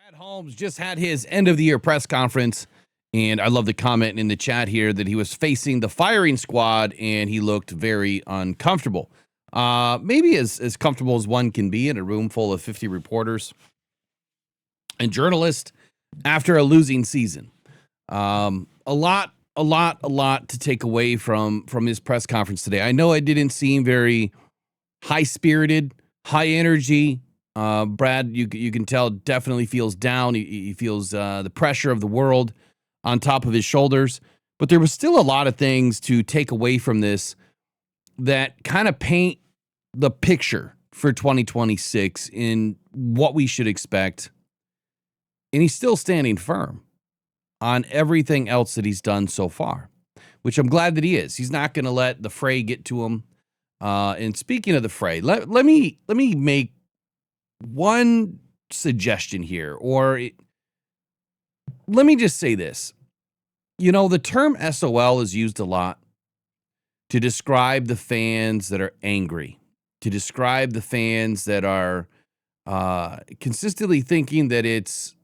Brad Holmes just had his end of the year press conference, and I love the comment in the chat here that he was facing the firing squad and he looked very uncomfortable. Maybe as comfortable as one can be in a room full of 50 reporters and journalists after a losing season. A lot to take away from his press conference today. I know it didn't seem very high-spirited, high energy. Brad, you can tell, definitely feels down. He feels the pressure of the world on top of his shoulders. But there was still a lot of things to take away from this that kind of paint the picture for 2026 in what we should expect. And he's still standing firm on everything else that he's done so far, which I'm glad that he is. He's not going to let the fray get to him. And speaking of the fray, let me make one suggestion here, let me just say this. You know, the term SOL is used a lot to describe the fans that are angry, to describe the fans that are consistently thinking that it's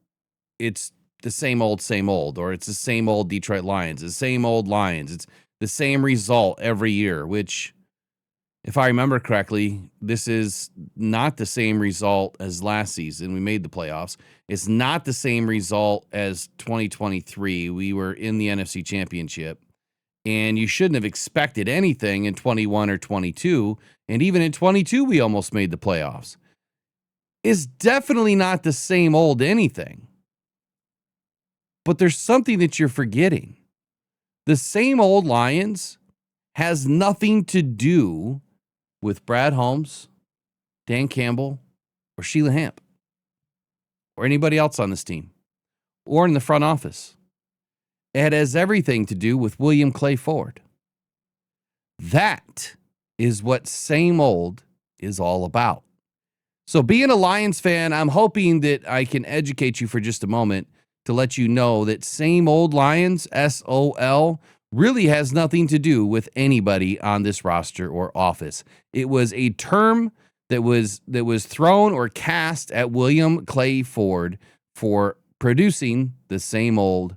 the same old, or it's the same old Detroit Lions, the same old Lions. It's the same result every year, which, if I remember correctly, this is not the same result as last season. We made the playoffs. It's not the same result as 2023. We were in the NFC Championship, and you shouldn't have expected anything in 21 or 22. And even in 22, we almost made the playoffs. It's definitely not the same old anything. But there's something that you're forgetting. The same old Lions has nothing to do with Brad Holmes, Dan Campbell, or Sheila Hamp, or anybody else on this team, or in the front office. It has everything to do with William Clay Ford. That is what same old is all about. So being a Lions fan, I'm hoping that I can educate you for just a moment to let you know that same old Lions, SOL, really has nothing to do with anybody on this roster or office. It was a term that was thrown or cast at William Clay Ford for producing the same old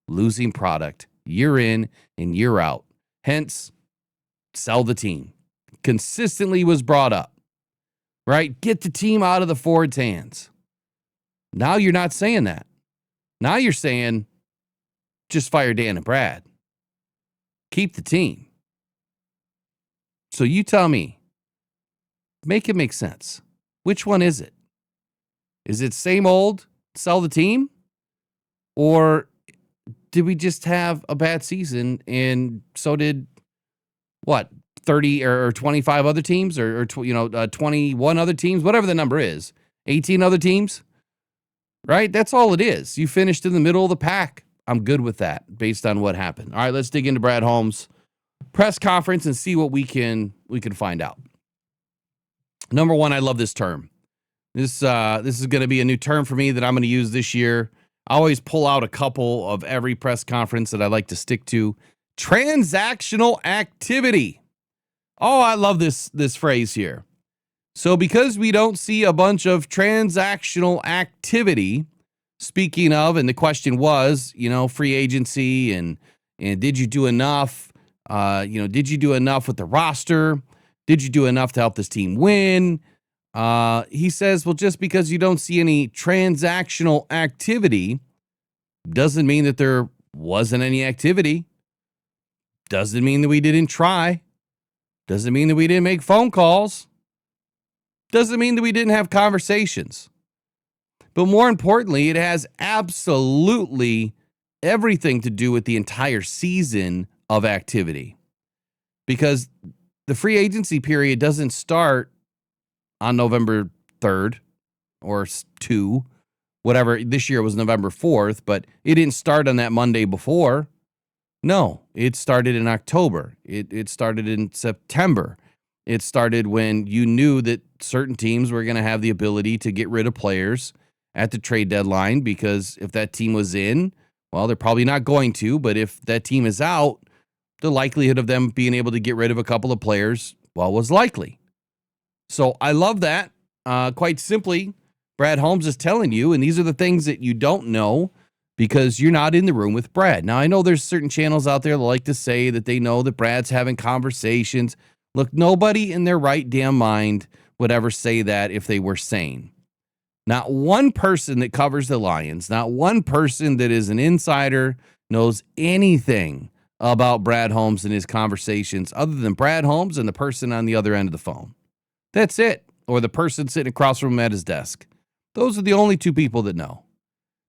losing product year in and year out. Hence, sell the team. Consistently was brought up, right? Get the team out of the Ford's hands. Now you're not saying that. Now you're saying, just fire Dan and Brad. Keep the team. So you tell me, make it make sense. Which one is it? Is it same old, sell the team? Or did we just have a bad season and so did, 30 or 25 other teams or 21 other teams, whatever the number is, 18 other teams, right? That's all it is. You finished in the middle of the pack. I'm good with that based on what happened. All right, let's dig into Brad Holmes' press conference and see what we can find out. Number one, I love this term. This is going to be a new term for me that I'm going to use this year. I always pull out a couple of every press conference that I like to stick to. Transactional activity. Oh, I love this phrase here. So because we don't see a bunch of transactional activity, speaking of, and the question was, free agency and did you do enough? Did you do enough with the roster? Did you do enough to help this team win? He says, well, just because you don't see any transactional activity doesn't mean that there wasn't any activity. Doesn't mean that we didn't try. Doesn't mean that we didn't make phone calls. Doesn't mean that we didn't have conversations. But more importantly, it has absolutely everything to do with the entire season of activity. Because the free agency period doesn't start on November 3rd or 2, whatever. This year was November 4th, but it didn't start on that Monday before. No, it started in October. It started in September. It started when you knew that certain teams were going to have the ability to get rid of players at the trade deadline, because if that team was in, well, they're probably not going to, but if that team is out, the likelihood of them being able to get rid of a couple of players, well, was likely. So I love that. Quite simply, Brad Holmes is telling you, and these are the things that you don't know because you're not in the room with Brad. Now, I know there's certain channels out there that like to say that they know that Brad's having conversations. Look, nobody in their right damn mind would ever say that if they were sane. Not one person that covers the Lions, not one person that is an insider knows anything about Brad Holmes and his conversations other than Brad Holmes and the person on the other end of the phone. That's it. Or the person sitting across from him at his desk. Those are the only two people that know.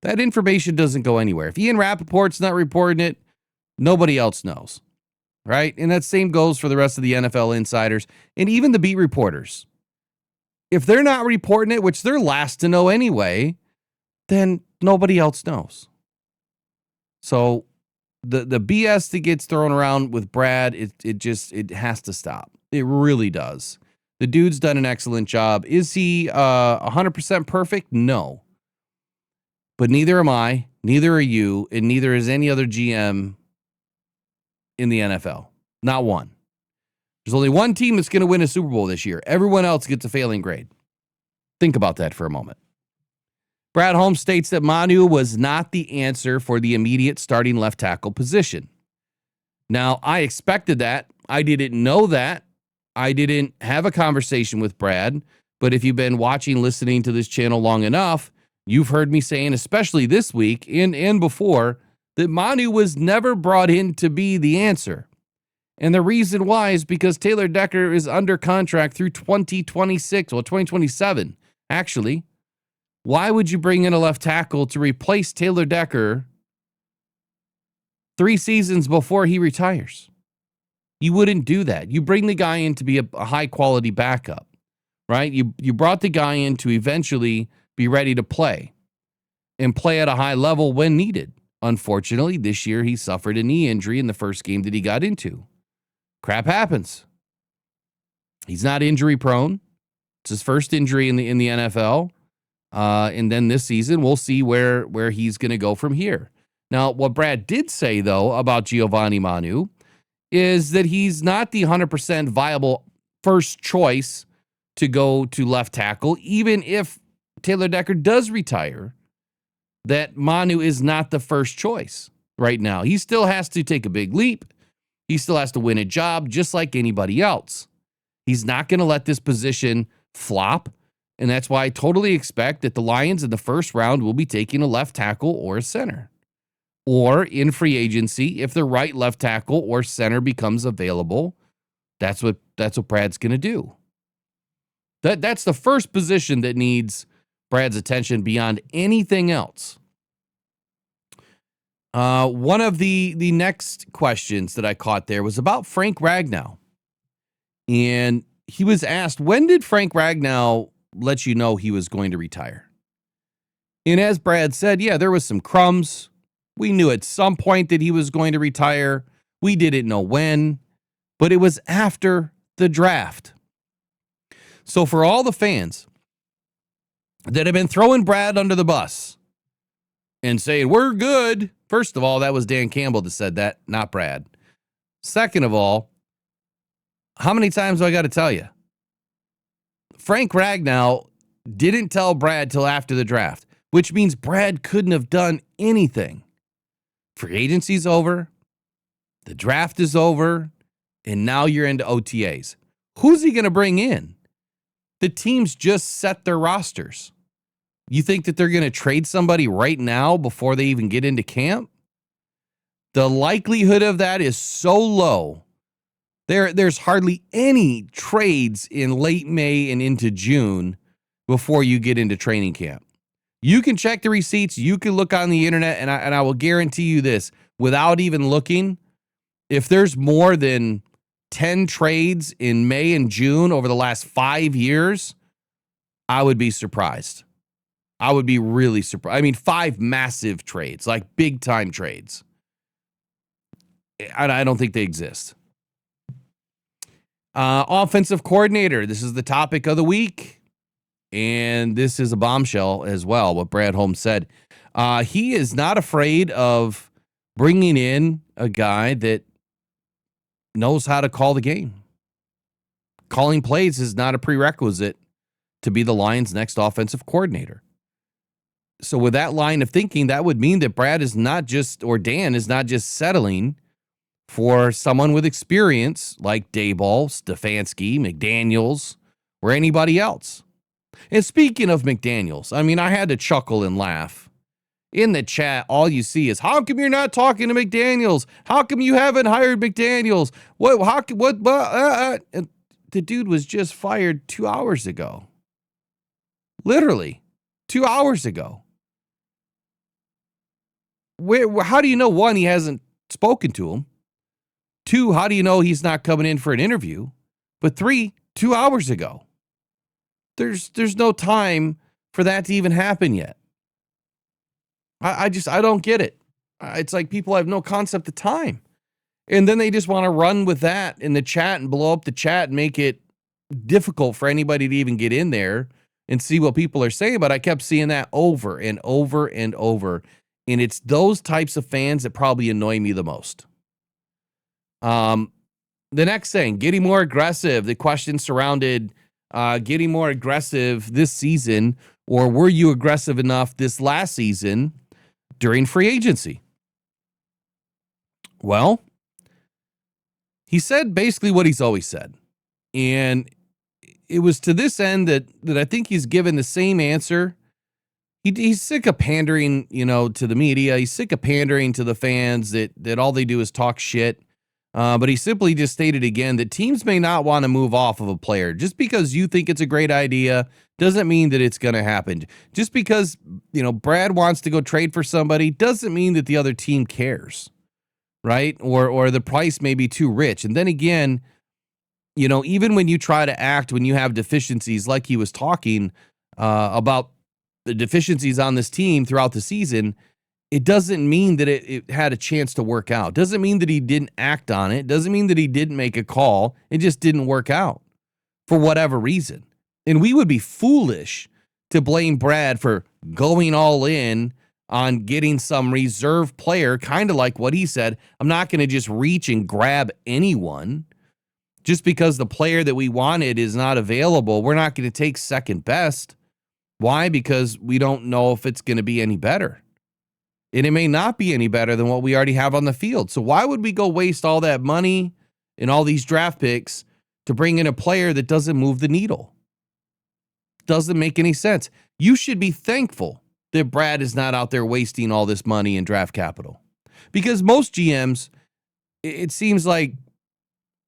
That information doesn't go anywhere. If Ian Rappaport's not reporting it, nobody else knows, right? And that same goes for the rest of the NFL insiders and even the beat reporters. If they're not reporting it, which they're last to know anyway, then nobody else knows. So the BS that gets thrown around with Brad, it has to stop. It really does. The dude's done an excellent job. Is he 100% perfect? No. But neither am I, neither are you, and neither is any other GM in the NFL. Not one. There's only one team that's going to win a Super Bowl this year. Everyone else gets a failing grade. Think about that for a moment. Brad Holmes states that Manu was not the answer for the immediate starting left tackle position. Now, I expected that. I didn't know that. I didn't have a conversation with Brad, but if you've been watching, listening to this channel long enough, you've heard me saying, especially this week and before, that Manu was never brought in to be the answer. And the reason why is because Taylor Decker is under contract through 2027, actually. Why would you bring in a left tackle to replace Taylor Decker 3 seasons before he retires? You wouldn't do that. You bring the guy in to be a high-quality backup, right? You brought the guy in to eventually be ready to play and play at a high level when needed. Unfortunately, this year he suffered a knee injury in the first game that he got into. Crap happens. He's not injury prone. It's his first injury in the NFL. And then this season, we'll see where he's going to go from here. Now, what Brad did say, though, about Giovanni Manu is that he's not the 100% viable first choice to go to left tackle, even if Taylor Decker does retire, that Manu is not the first choice right now. He still has to take a big leap. He still has to win a job just like anybody else. He's not going to let this position flop, and that's why I totally expect that the Lions in the first round will be taking a left tackle or a center. Or in free agency, if the right left tackle or center becomes available, that's what Brad's going to do. That's the first position that needs Brad's attention beyond anything else. One of the next questions that I caught there was about Frank Ragnow. And he was asked, when did Frank Ragnow let you know he was going to retire? And as Brad said, yeah, there was some crumbs. We knew at some point that he was going to retire. We didn't know when, but it was after the draft. So for all the fans that have been throwing Brad under the bus and saying, we're good. First of all, that was Dan Campbell that said that, not Brad. Second of all, how many times do I got to tell you? Frank Ragnow didn't tell Brad till after the draft, which means Brad couldn't have done anything. Free agency's over. The draft is over. And now you're into OTAs. Who's he going to bring in? The teams just set their rosters. You think that they're going to trade somebody right now before they even get into camp? The likelihood of that is so low. There's hardly any trades in late May and into June before you get into training camp. You can check the receipts. You can look on the internet, and I will guarantee you this, without even looking, if there's more than 10 trades in May and June over the last 5 years, I would be surprised. I would be really surprised. I mean, 5 massive trades, like big-time trades. I don't think they exist. Offensive coordinator. This is the topic of the week. And this is a bombshell as well, what Brad Holmes said. He is not afraid of bringing in a guy that knows how to call the game. Calling plays is not a prerequisite to be the Lions' next offensive coordinator. So with that line of thinking, that would mean that Brad is not just, or Dan is not just settling for someone with experience like Dayball, Stefanski, McDaniels, or anybody else. And speaking of McDaniels, I mean, I had to chuckle and laugh. In the chat, all you see is, how come you're not talking to McDaniels? How come you haven't hired McDaniels? What? How? What? And the dude was just fired 2 hours ago. Literally, 2 hours ago. How do you know, one, he hasn't spoken to him? Two, how do you know he's not coming in for an interview? But three, 2 hours ago. There's no time for that to even happen yet. I don't get it. It's like people have no concept of time. And then they just want to run with that in the chat and blow up the chat and make it difficult for anybody to even get in there and see what people are saying. But I kept seeing that over and over and over. And it's those types of fans that probably annoy me the most. The next thing, getting more aggressive. The question surrounded getting more aggressive this season, or were you aggressive enough this last season during free agency? Well, he said basically what he's always said. And it was to this end that I think he's given the same answer. He's sick of pandering, to the media. He's sick of pandering to the fans that all they do is talk shit. But he simply just stated again that teams may not want to move off of a player. Just because you think it's a great idea doesn't mean that it's going to happen. Just because, Brad wants to go trade for somebody doesn't mean that the other team cares, right? Or the price may be too rich. And then again, even when you try to act when you have deficiencies, like he was talking about the deficiencies on this team throughout the season, it doesn't mean that it had a chance to work out. Doesn't mean that he didn't act on it. Doesn't mean that he didn't make a call. It just didn't work out for whatever reason. And we would be foolish to blame Brad for going all in on getting some reserve player, kind of like what he said. I'm not going to just reach and grab anyone just because the player that we wanted is not available. We're not going to take second best. Why? Because we don't know if it's going to be any better. And it may not be any better than what we already have on the field. So why would we go waste all that money and all these draft picks to bring in a player that doesn't move the needle? Doesn't make any sense. You should be thankful that Brad is not out there wasting all this money in draft capital. Because most GMs, it seems like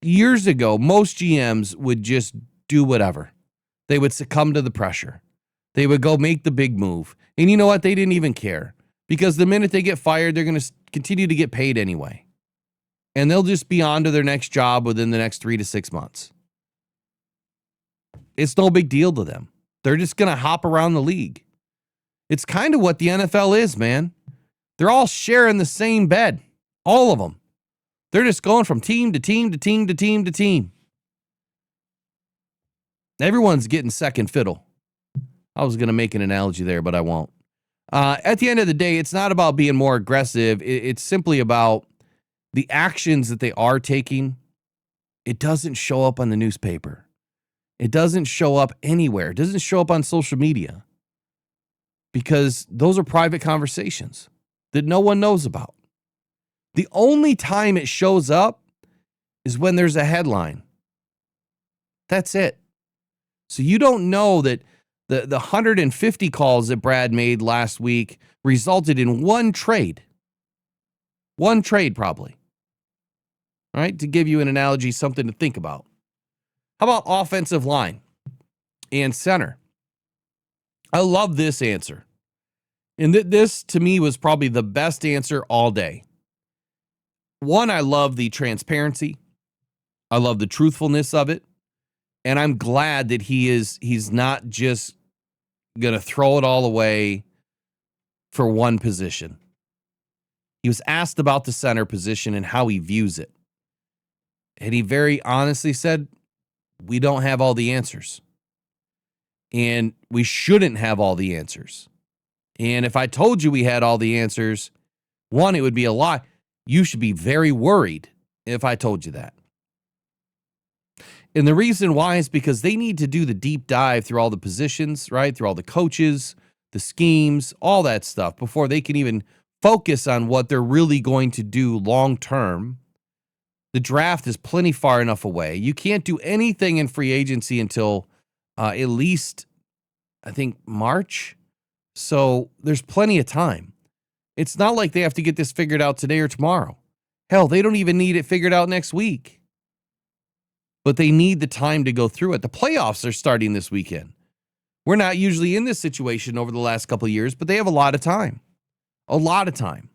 years ago, most GMs would just do whatever. They would succumb to the pressure. They would go make the big move. And you know what? They didn't even care. Because the minute they get fired, they're going to continue to get paid anyway. And they'll just be on to their next job within the next 3 to 6 months. It's no big deal to them. They're just going to hop around the league. It's kind of what the NFL is, man. They're all sharing the same bed. All of them. They're just going from team to team to team to team to team. Everyone's getting second fiddle. I was going to make an analogy there, but I won't. At the end of the day, it's not about being more aggressive. It's simply about the actions that they are taking. It doesn't show up on the newspaper. It doesn't show up anywhere. It doesn't show up on social media because those are private conversations that no one knows about. The only time it shows up is when there's a headline. That's it. So you don't know that the 150 calls that Brad made last week resulted in one trade. One trade, probably. All right, to give you an analogy, something to think about. How about offensive line and center? I love this answer. And this, to me, was probably the best answer all day. One, I love the transparency. I love the truthfulness of it. And I'm glad that he's not just going to throw it all away for one position. He was asked about the center position and how he views it. And he very honestly said, we don't have all the answers. And we shouldn't have all the answers. And if I told you we had all the answers, one, it would be a lie. You should be very worried if I told you that. And the reason why is because they need to do the deep dive through all the positions, right? Through all the coaches, the schemes, all that stuff before they can even focus on what they're really going to do long term. The draft is plenty far enough away. You can't do anything in free agency until at least, I think, March. So there's plenty of time. It's not like they have to get this figured out today or tomorrow. Hell, they don't even need it figured out next week. But they need the time to go through it. The playoffs are starting this weekend. We're not usually in this situation over the last couple of years, but they have a lot of time. A lot of time.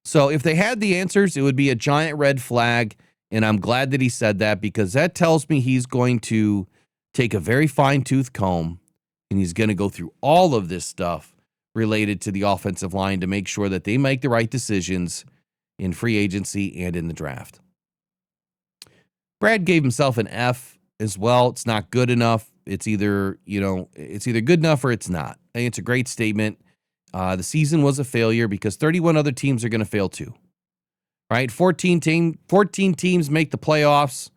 So if they had the answers, it would be a giant red flag. And I'm glad that he said that, because that tells me he's going to take a very fine-tooth comb and he's going to go through all of this stuff related to the offensive line to make sure that they make the right decisions in free agency and in the draft. Brad gave himself an F as well. It's not good enough. It's either good enough or it's not. I think it's a great statement. The season was a failure because 31 other teams are going to fail too. Right? 14 teams make the playoffs.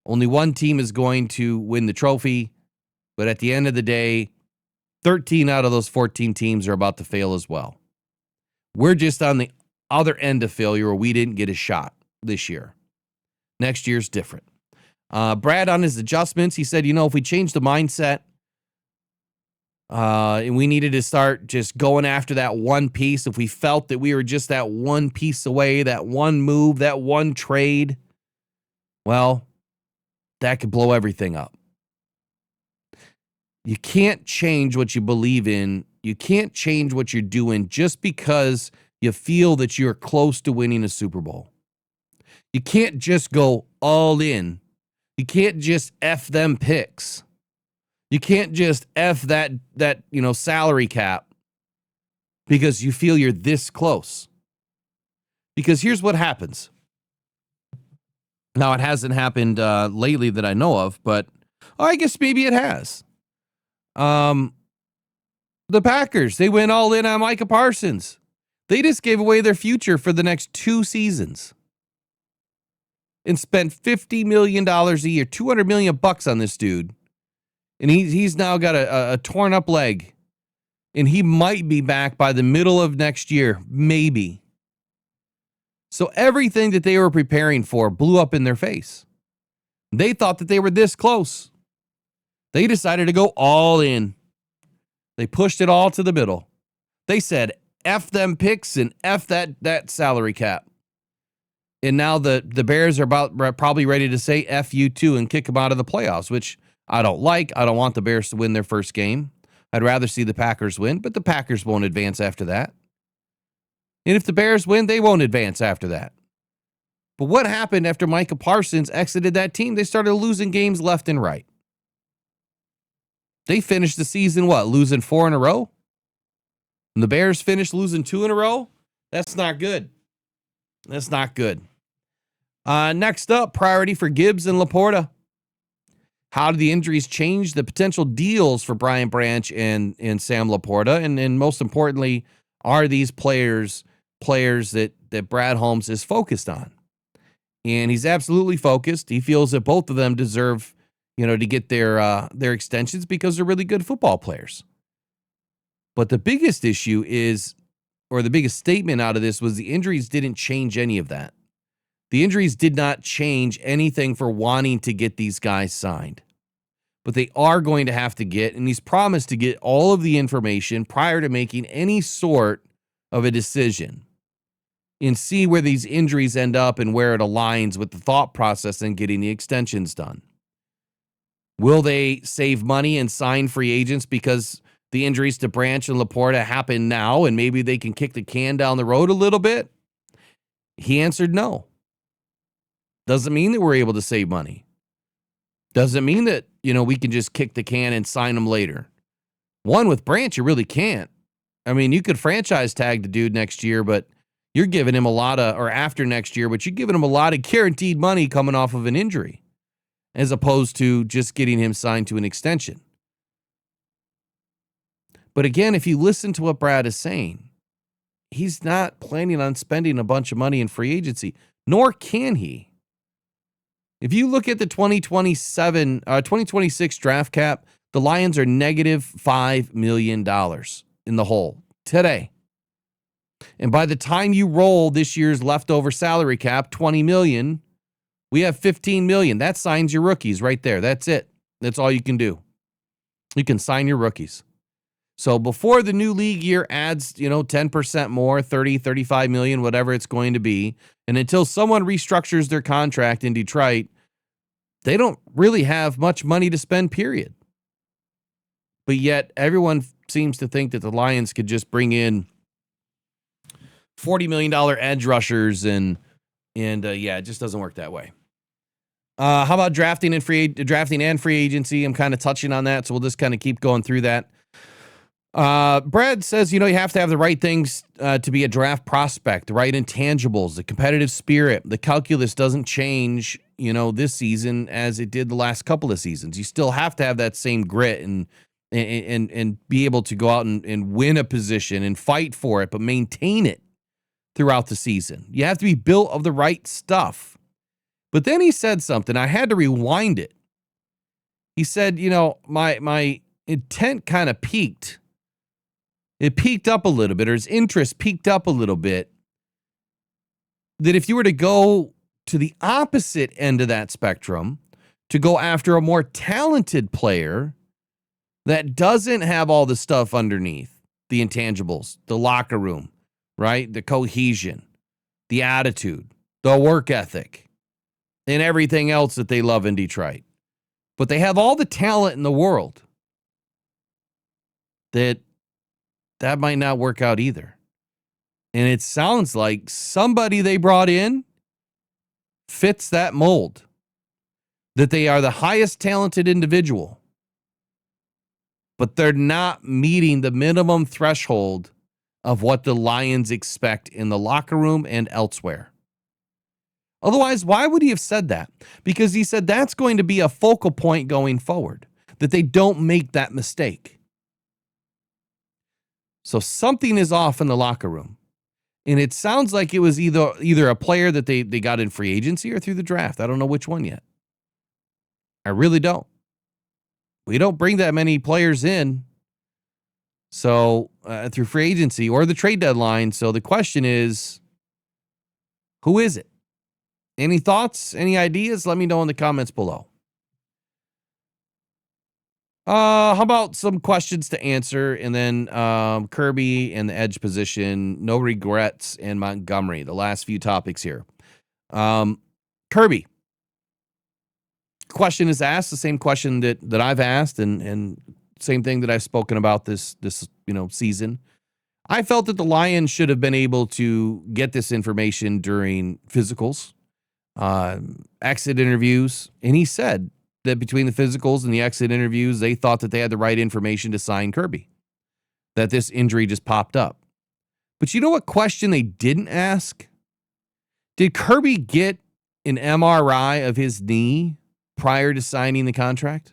Only one team is going to win the trophy. But at the end of the day, 13 out of those 14 teams are about to fail as well. We're just on the other end of failure where we didn't get a shot this year. Next year's different. Brad, on his adjustments, he said, if we change the mindset, and we needed to start just going after that one piece, if we felt that we were just that one piece away, that one move, that one trade, well, that could blow everything up. You can't change what you believe in. You can't change what you're doing just because you feel that you're close to winning a Super Bowl. You can't just go all in. You can't just F them picks. You can't just F that salary cap because you feel you're this close. Because here's what happens. Now, it hasn't happened lately that I know of, but I guess maybe it has. The Packers, they went all in on Micah Parsons. They just gave away their future for the next 2 seasons and spent $50 million a year, $200 million on this dude. And he's now got a torn up leg. And he might be back by the middle of next year. Maybe. So everything that they were preparing for blew up in their face. They thought that they were this close. They decided to go all in. They pushed it all to the middle. They said, F them picks and F that salary cap. And now the Bears are probably ready to say F you too and kick them out of the playoffs, which I don't like. I don't want the Bears to win their first game. I'd rather see the Packers win, but the Packers won't advance after that. And if the Bears win, they won't advance after that. But what happened after Micah Parsons exited that team? They started losing games left and right. They finished the season, losing 4 in a row? And the Bears finished losing 2 in a row? That's not good. That's not good. Next up, priority for Gibbs and Laporta. How did the injuries change the potential deals for Brian Branch and Sam Laporta? And most importantly, are these players that Brad Holmes is focused on? And he's absolutely focused. He feels that both of them deserve, to get their extensions because they're really good football players. But the biggest issue is, or the biggest statement out of this was the injuries didn't change any of that. The injuries did not change anything for wanting to get these guys signed. But they are going to have to get, and he's promised to get all of the information prior to making any sort of a decision and see where these injuries end up and where it aligns with the thought process in getting the extensions done. Will they save money and sign free agents because the injuries to Branch and Laporta happen now and maybe they can kick the can down the road a little bit? He answered no. Doesn't mean that we're able to save money. Doesn't mean that, we can just kick the can and sign them later. One, with Branch, you really can't. I mean, you could franchise tag the dude next year, but you're giving him after next year, but you're giving him a lot of guaranteed money coming off of an injury, as opposed to just getting him signed to an extension. But again, if you listen to what Brad is saying, he's not planning on spending a bunch of money in free agency, nor can he. If you look at the 2026 draft cap, the Lions are negative $5 million. in the hole today. And by the time you roll this year's leftover salary cap, 20 million, we have 15 million. That signs your rookies right there. That's it. That's all you can do. You can sign your rookies. So before the new league year adds, 10% more, 30, 35 million, whatever it's going to be, and until someone restructures their contract in Detroit, they don't really have much money to spend, period. But yet everyone seems to think that the Lions could just bring in $40 million edge rushers and it just doesn't work that way. How about drafting and free agency? I'm kind of touching on that, so we'll just kind of keep going through that. Brad says, you have to have the right things to be a draft prospect, the right intangibles, the competitive spirit. The calculus doesn't change, this season as it did the last couple of seasons. You still have to have that same grit and be able to go out and win a position and fight for it, but maintain it throughout the season. You have to be built of the right stuff. But then he said something. I had to rewind it. He said, my intent kind of peaked. It peaked up a little bit, or his interest peaked up a little bit. That if you were to go to the opposite end of that spectrum, to go after a more talented player that doesn't have all the stuff underneath, the intangibles, the locker room, right? The cohesion, the attitude, the work ethic, and everything else that they love in Detroit. But they have all the talent in the world. That might not work out either. And it sounds like somebody they brought in fits that mold. That they are the highest talented individual, but they're not meeting the minimum threshold of what the Lions expect in the locker room and elsewhere. Otherwise, why would he have said that? Because he said that's going to be a focal point going forward, that they don't make that mistake. So something is off in the locker room. And it sounds like it was either a player that they got in free agency or through the draft. I don't know which one yet. I really don't. We don't bring that many players in. So through free agency or the trade deadline. So the question is, who is it? Any thoughts? Any ideas? Let me know in the comments below. How about some questions to answer, and then Kirby and the edge position, no regrets, and Montgomery, the last few topics here. Kirby, question is asked, the same question that I've asked, and same thing that I've spoken about this season. I felt that the Lions should have been able to get this information during physicals, exit interviews, and he said that between the physicals and the exit interviews, they thought that they had the right information to sign Kirby, that this injury just popped up. But you know what question they didn't ask? Did Kirby get an MRI of his knee prior to signing the contract?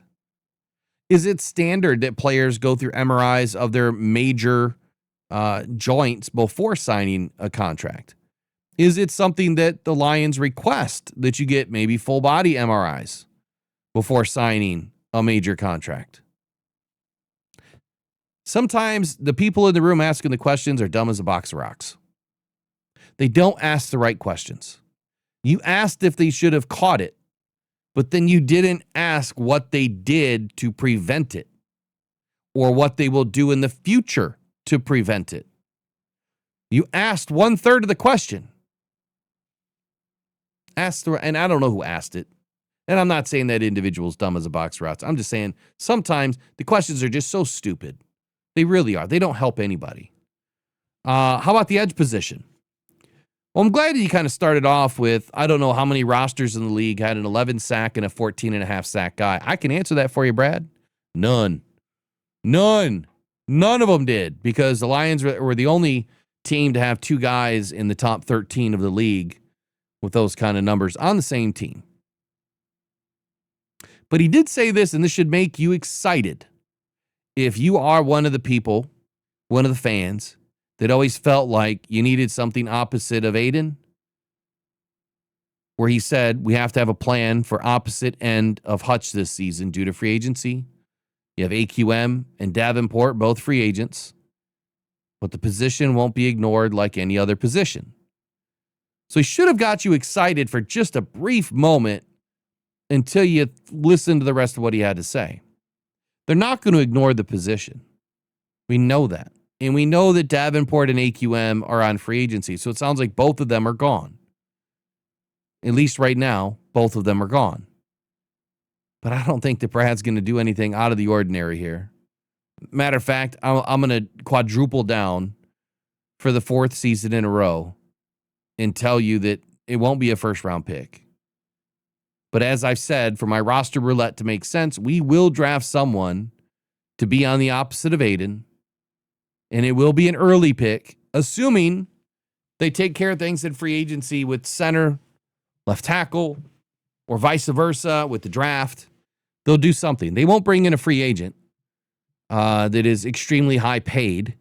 Is it standard that players go through MRIs of their major joints before signing a contract? Is it something that the Lions request that you get maybe full body MRIs before signing a major contract? Sometimes the people in the room asking the questions are dumb as a box of rocks. They don't ask the right questions. You asked if they should have caught it, but then you didn't ask what they did to prevent it or what they will do in the future to prevent it. You asked 1/3 of the question. And I don't know who asked it. And I'm not saying that individual's dumb as a box of rocks. I'm just saying sometimes the questions are just so stupid. They really are. They don't help anybody. How about the edge position? Well, I'm glad that you kind of started off with, I don't know how many rosters in the league had an 11 sack and a 14.5 sack guy. I can answer that for you, Brad. None of them did, because the Lions were the only team to have two guys in the top 13 of the league with those kind of numbers on the same team. But he did say this, and this should make you excited. If you are one of the people, one of the fans, that always felt like you needed something opposite of Aiden, where he said we have to have a plan for opposite end of Hutch this season due to free agency. You have AQM and Davenport, both free agents. but the position won't be ignored like any other position. So he should have got you excited for just a brief moment until you listen to the rest of what he had to say. They're not going to ignore the position. We know that. And we know that Davenport and AQM are on free agency. So it sounds like both of them are gone. At least right now, both of them are gone. But I don't think that Brad's going to do anything out of the ordinary here. Matter of fact, I'm going to quadruple down for the 4th season in a row and tell you that it won't be a first-round pick. But as I've said, for my roster roulette to make sense, we will draft someone to be on the opposite of Aiden, and it will be an early pick, assuming they take care of things in free agency with center, left tackle, or vice versa with the draft. They'll do something. They won't bring in a free agent that is extremely high paid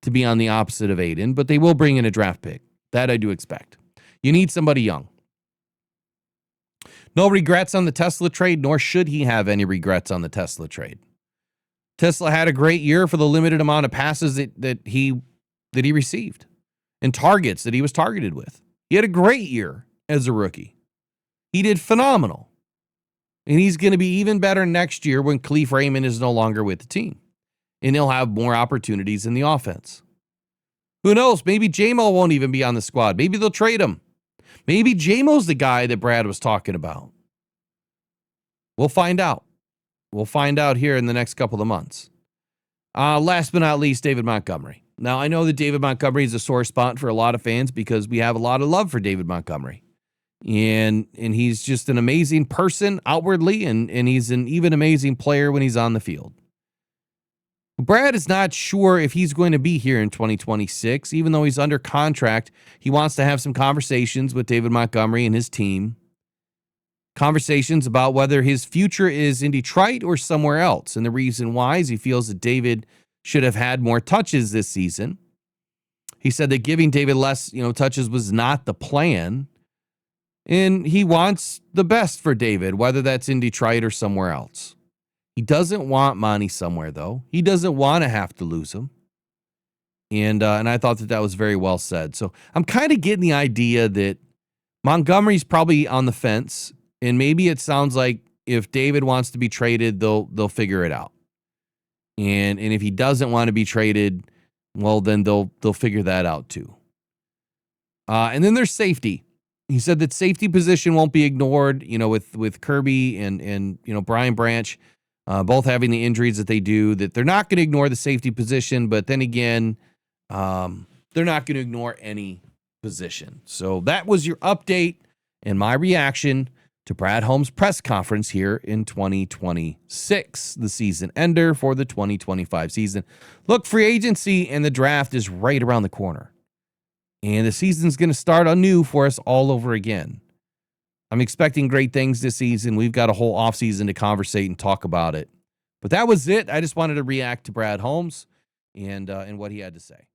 to be on the opposite of Aiden, but they will bring in a draft pick. That I do expect. You need somebody young. No regrets on the Tesla trade, nor should he have any regrets on the Tesla trade. Tesla had a great year for the limited amount of passes that he received and targets that he was targeted with. He had a great year as a rookie. He did phenomenal. And he's going to be even better next year when Khalif Raymond is no longer with the team. And he'll have more opportunities in the offense. Who knows? Maybe J-Mo won't even be on the squad. Maybe they'll trade him. Maybe J-Mo's the guy that Brad was talking about. We'll find out. We'll find out here in the next couple of months. Last but not least, David Montgomery. Now, I know that David Montgomery is a sore spot for a lot of fans because we have a lot of love for David Montgomery. And he's just an amazing person outwardly, and he's an even amazing player when he's on the field. Brad is not sure if he's going to be here in 2026, even though he's under contract. He wants to have some conversations with David Montgomery and his team. Conversations about whether his future is in Detroit or somewhere else. And the reason why is he feels that David should have had more touches this season. He said that giving David less, touches was not the plan. And he wants the best for David, whether that's in Detroit or somewhere else. He doesn't want Monty somewhere, though. He doesn't want to have to lose him. And I thought that was very well said. So I'm kind of getting the idea that Montgomery's probably on the fence. And maybe it sounds like if David wants to be traded, they'll figure it out. And if he doesn't want to be traded, well, then they'll figure that out too. And then there's safety. He said that safety position won't be ignored, with Kirby and Brian Branch both having the injuries that they do, that they're not going to ignore the safety position. But then again, they're not going to ignore any position. So that was your update and my reaction to Brad Holmes' press conference here in 2026, the season ender for the 2025 season. Look, free agency and the draft is right around the corner. And the season's going to start anew for us all over again. I'm expecting great things this season. We've got a whole offseason to conversate and talk about it. But that was it. I just wanted to react to Brad Holmes and what he had to say.